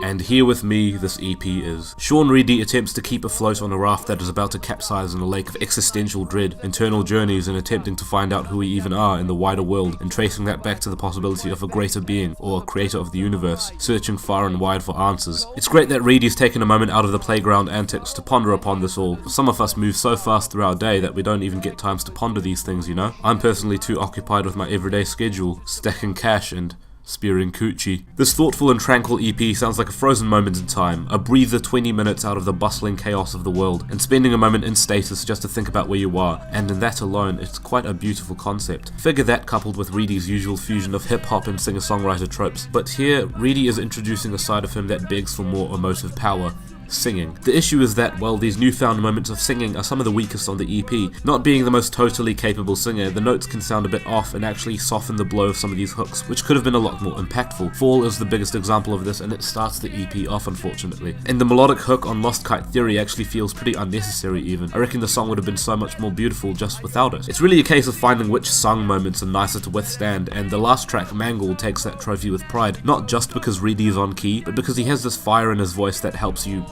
And here with me, this EP is. Sean Reidy attempts to keep afloat on a raft that is about to capsize in a lake of existential dread, internal journeys and attempting to find out who we even are in the wider world, and tracing that back to the possibility of a greater being, or a creator of the universe, searching far and wide for answers. It's great that Reidy's taken a moment out of the playground antics to ponder upon this all. Some of us move so fast through our day that we don't even get times to ponder these things, you know? I'm personally too occupied with my everyday schedule, stacking cash and spearing coochie. This thoughtful and tranquil EP sounds like a frozen moment in time, a breather 20 minutes out of the bustling chaos of the world, and spending a moment in stasis just to think about where you are, and in that alone, it's quite a beautiful concept. Figure that coupled with Reidy's usual fusion of hip-hop and singer-songwriter tropes, but here, Reidy is introducing a side of him that begs for more emotive power. Singing. The issue is that, while these newfound moments of singing are some of the weakest on the EP, not being the most totally capable singer, the notes can sound a bit off and actually soften the blow of some of these hooks, which could have been a lot more impactful. Fall is the biggest example of this, and it starts the EP off, unfortunately. And the melodic hook on Lost Kite Theory actually feels pretty unnecessary even. I reckon the song would have been so much more beautiful just without it. It's really a case of finding which sung moments are nicer to withstand, and the last track, Mangled, takes that trophy with pride, not just because Reidy is on key, but because he has this fire in his voice that helps you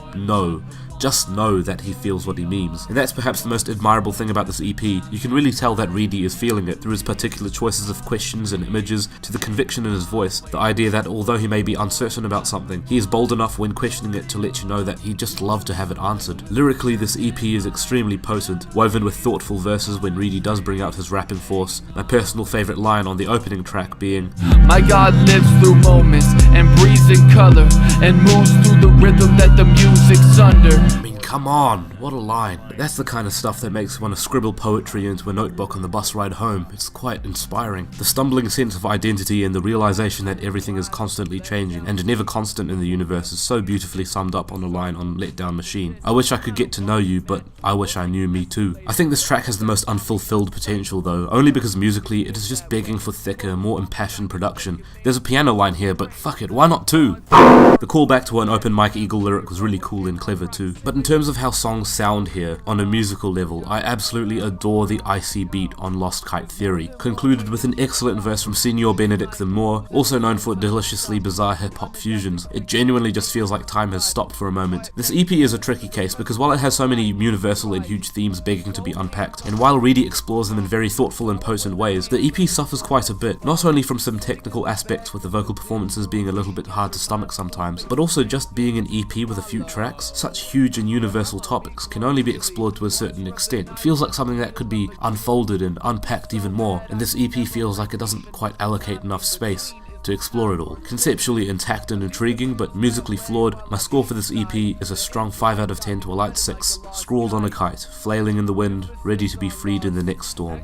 just know that he feels what he means. And that's perhaps the most admirable thing about this EP. You can really tell that Reidy is feeling it through his particular choices of questions and images, to the conviction in his voice, the idea that although he may be uncertain about something, he is bold enough when questioning it to let you know that he'd just love to have it answered. Lyrically, this EP is extremely potent, woven with thoughtful verses when Reidy does bring out his rapping force. My personal favourite line on the opening track being, "My God lives through moments and breathes in color and moves through the rhythm that the music's under." I mean, come on, what a line. That's the kind of stuff that makes you want to scribble poetry into a notebook on the bus ride home. It's quite inspiring. The stumbling sense of identity and the realization that everything is constantly changing and never constant in the universe is so beautifully summed up on a line on Let Down Machine. I wish I could get to know you, but I wish I knew me too. I think this track has the most unfulfilled potential though, only because musically it is just begging for thicker, more impassioned production. There's a piano line here, but fuck it, why not two? The callback to an open Mike Eagle lyric was really cool and clever too. But in terms of how songs sound here, on a musical level, I absolutely adore the icy beat on Lost Kite Theory, concluded with an excellent verse from Senior Benedict the Moore, also known for deliciously bizarre hip-hop fusions. It genuinely just feels like time has stopped for a moment. This EP is a tricky case because while it has so many universal and huge themes begging to be unpacked, and while Reidy explores them in very thoughtful and potent ways, the EP suffers quite a bit, not only from some technical aspects with the vocal performances being a little bit hard to stomach sometimes, but also just being an EP with a few tracks. Such huge and universal topics can only be explored to a certain extent. It feels like something that could be unfolded and unpacked even more, and this EP feels like it doesn't quite allocate enough space to explore it all. Conceptually intact and intriguing, but musically flawed, my score for this EP is a strong 5 out of 10 to a light 6, scrawled on a kite, flailing in the wind, ready to be freed in the next storm.